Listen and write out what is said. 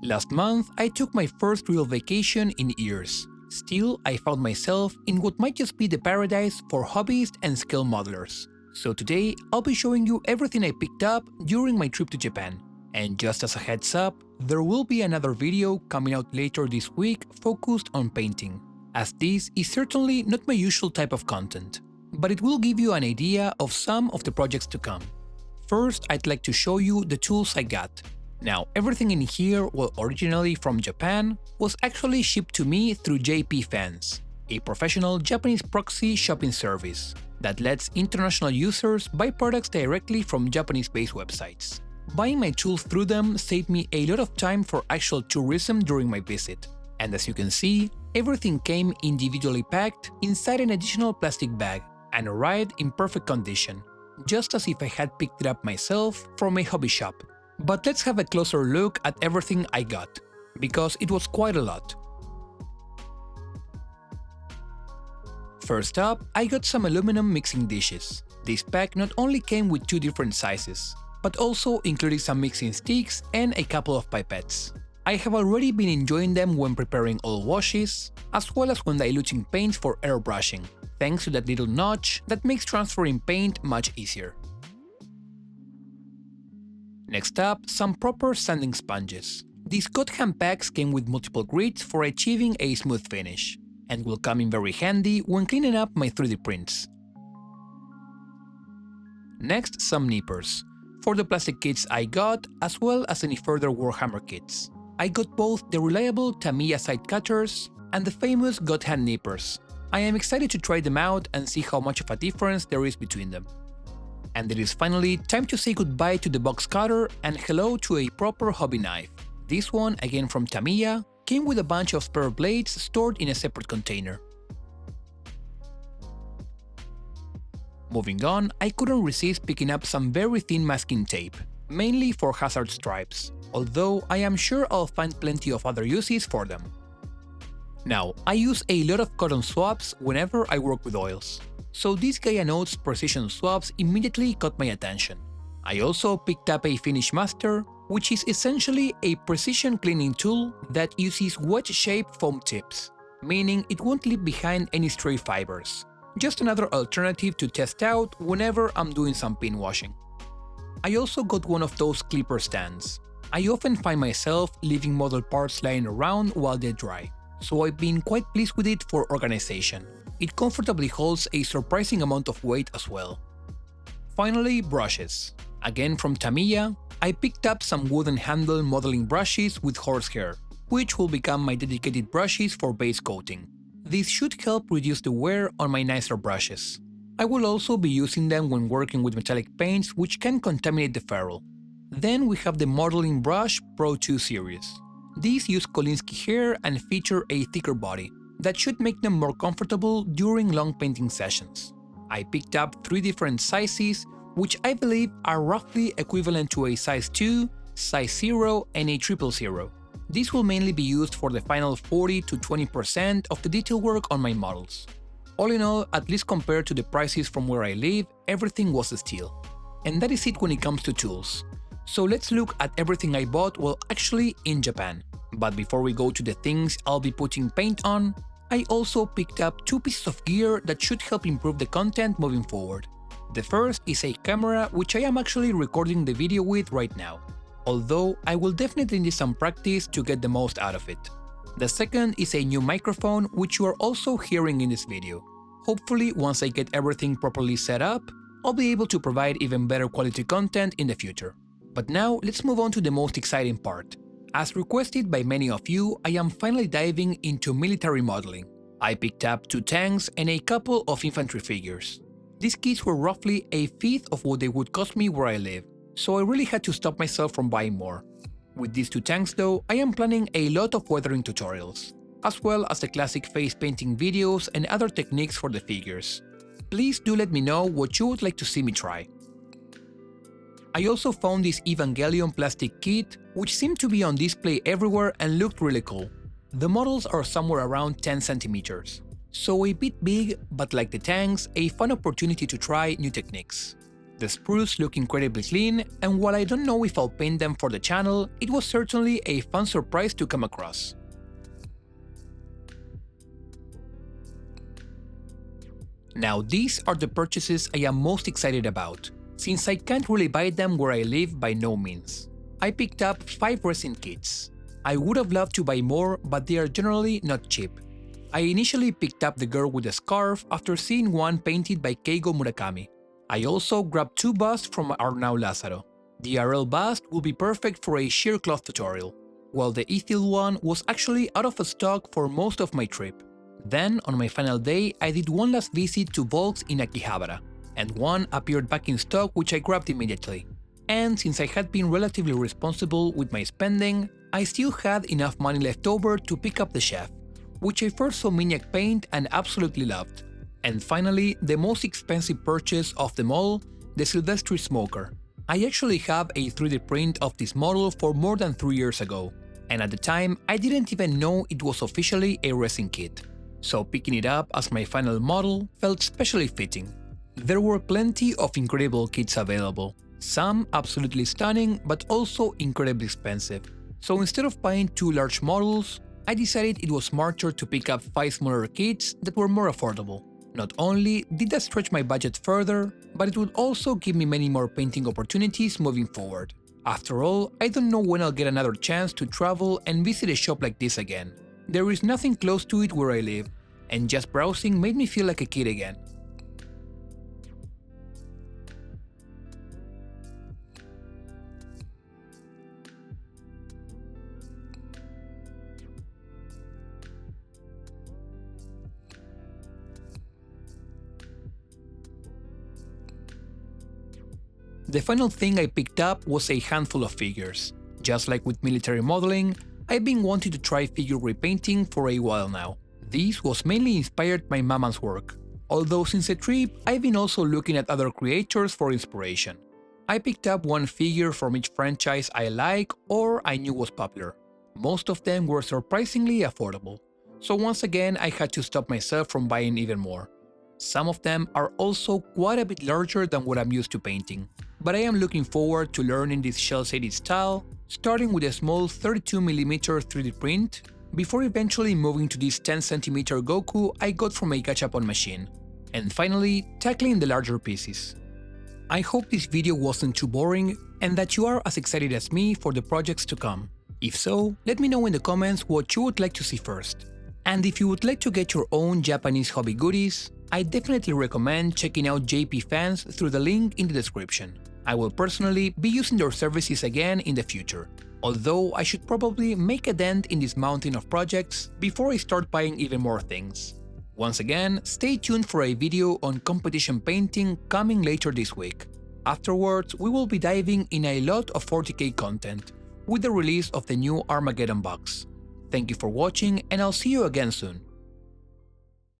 Last month, I took my first real vacation in years. Still, I found myself in what might just be the paradise for hobbyists and skill modelers. So today, I'll be showing you everything I picked up during my trip to Japan. And just as a heads up, there will be another video coming out later this week focused on painting, as this is certainly not my usual type of content, but it will give you an idea of some of the projects to come. First, I'd like to show you the tools I got. Now, everything in here, well, originally from Japan, was actually shipped to me through JPFans, a professional Japanese proxy shopping service that lets international users buy products directly from Japanese-based websites. Buying my tools through them saved me a lot of time for actual tourism during my visit, and as you can see, everything came individually packed inside an additional plastic bag and arrived in perfect condition, just as if I had picked it up myself from a hobby shop. But let's have a closer look at everything I got, because it was quite a lot. First up, I got some aluminum mixing dishes. This pack not only came with 2 different sizes, but also included some mixing sticks and a couple of pipettes. I have already been enjoying them when preparing oil washes, as well as when diluting paints for airbrushing, thanks to that little notch that makes transferring paint much easier. Next up, some proper sanding sponges. These cut hand packs came with multiple grits for achieving a smooth finish, and will come in very handy when cleaning up my 3D prints. Next, some nippers, for the plastic kits I got, as well as any further Warhammer kits. I got both the reliable Tamiya side cutters and the famous God hand nippers. I am excited to try them out and see how much of a difference there is between them. And it is finally time to say goodbye to the box cutter and hello to a proper hobby knife. This one, again from Tamiya, came with a bunch of spare blades stored in a separate container. Moving on, I couldn't resist picking up some very thin masking tape, mainly for hazard stripes, although I am sure I'll find plenty of other uses for them. Now, I use a lot of cotton swabs whenever I work with oils, so this Gaia Notes precision swabs immediately caught my attention. I also picked up a Finish Master, which is essentially a precision cleaning tool that uses wedge-shaped foam tips, meaning it won't leave behind any stray fibers. Just another alternative to test out whenever I'm doing some pin washing. I also got one of those clipper stands. I often find myself leaving model parts lying around while they dry, so I've been quite pleased with it for organization. It comfortably holds a surprising amount of weight as well. Finally, brushes. Again from Tamiya, I picked up some wooden handle modeling brushes with horsehair, which will become my dedicated brushes for base coating. This should help reduce the wear on my nicer brushes. I will also be using them when working with metallic paints which can contaminate the ferrule. Then we have the Modeling Brush Pro 2 series. These use Kolinsky hair and feature a thicker body that should make them more comfortable during long painting sessions. I picked up 3 different sizes, which I believe are roughly equivalent to a size 2, size 0 and a 000. This will mainly be used for the final 40 to 20% of the detail work on my models. All in all, at least compared to the prices from where I live, everything was a steal. And that is it when it comes to tools. So let's look at everything I bought while actually in Japan. But before we go to the things I'll be putting paint on, I also picked up 2 pieces of gear that should help improve the content moving forward. The first is a camera which I am actually recording the video with right now, although I will definitely need some practice to get the most out of it. The second is a new microphone which you are also hearing in this video. Hopefully once I get everything properly set up, I'll be able to provide even better quality content in the future. But now let's move on to the most exciting part. As requested by many of you, I am finally diving into military modeling. I picked up 2 tanks and a couple of infantry figures. These kits were roughly a fifth of what they would cost me where I live, so I really had to stop myself from buying more. With these 2 tanks though, I am planning a lot of weathering tutorials, as well as the classic face painting videos and other techniques for the figures. Please do let me know what you would like to see me try. I also found this Evangelion plastic kit, which seemed to be on display everywhere and looked really cool. The models are somewhere around 10 centimeters, so a bit big, but like the tanks, a fun opportunity to try new techniques. The sprues look incredibly clean, and while I don't know if I'll paint them for the channel, it was certainly a fun surprise to come across. Now these are the purchases I am most excited about, since I can't really buy them where I live by no means. I picked up 5 resin kits. I would have loved to buy more, but they are generally not cheap. I initially picked up the girl with the scarf after seeing one painted by Keigo Murakami. I also grabbed 2 busts from Arnau Lázaro. The RL bust will be perfect for a sheer cloth tutorial, while the ethyl one was actually out of stock for most of my trip. Then, on my final day, I did one last visit to Volks in Akihabara, and one appeared back in stock which I grabbed immediately. And since I had been relatively responsible with my spending, I still had enough money left over to pick up the chef, which I first saw Minyak paint and absolutely loved. And finally, the most expensive purchase of them all, the Silvestri Smoker. I actually have a 3D print of this model for more than 3 years ago, and at the time I didn't even know it was officially a resin kit. So picking it up as my final model felt especially fitting. There were plenty of incredible kits available, some absolutely stunning but also incredibly expensive. So instead of buying 2 large models, I decided it was smarter to pick up 5 smaller kits that were more affordable. Not only did that stretch my budget further, but it would also give me many more painting opportunities moving forward. After all, I don't know when I'll get another chance to travel and visit a shop like this again. There is nothing close to it where I live, and just browsing made me feel like a kid again. The final thing I picked up was a handful of figures. Just like with military modeling, I've been wanting to try figure repainting for a while now. This was mainly inspired by Mama's work, although since the trip I've been also looking at other creators for inspiration. I picked up one figure from each franchise I like or I knew was popular. Most of them were surprisingly affordable, so once again I had to stop myself from buying even more. Some of them are also quite a bit larger than what I'm used to painting, but I am looking forward to learning this shell-shaded style, starting with a small 32mm 3D print, before eventually moving to this 10cm Goku I got from a gachapon machine, and finally tackling the larger pieces. I hope this video wasn't too boring and that you are as excited as me for the projects to come. If so, let me know in the comments what you would like to see first. And if you would like to get your own Japanese hobby goodies, I definitely recommend checking out JPFans through the link in the description. I will personally be using their services again in the future, although I should probably make a dent in this mountain of projects before I start buying even more things. Once again, stay tuned for a video on competition painting coming later this week. Afterwards, we will be diving in a lot of 40k content, with the release of the new Armageddon box. Thank you for watching and I'll see you again soon.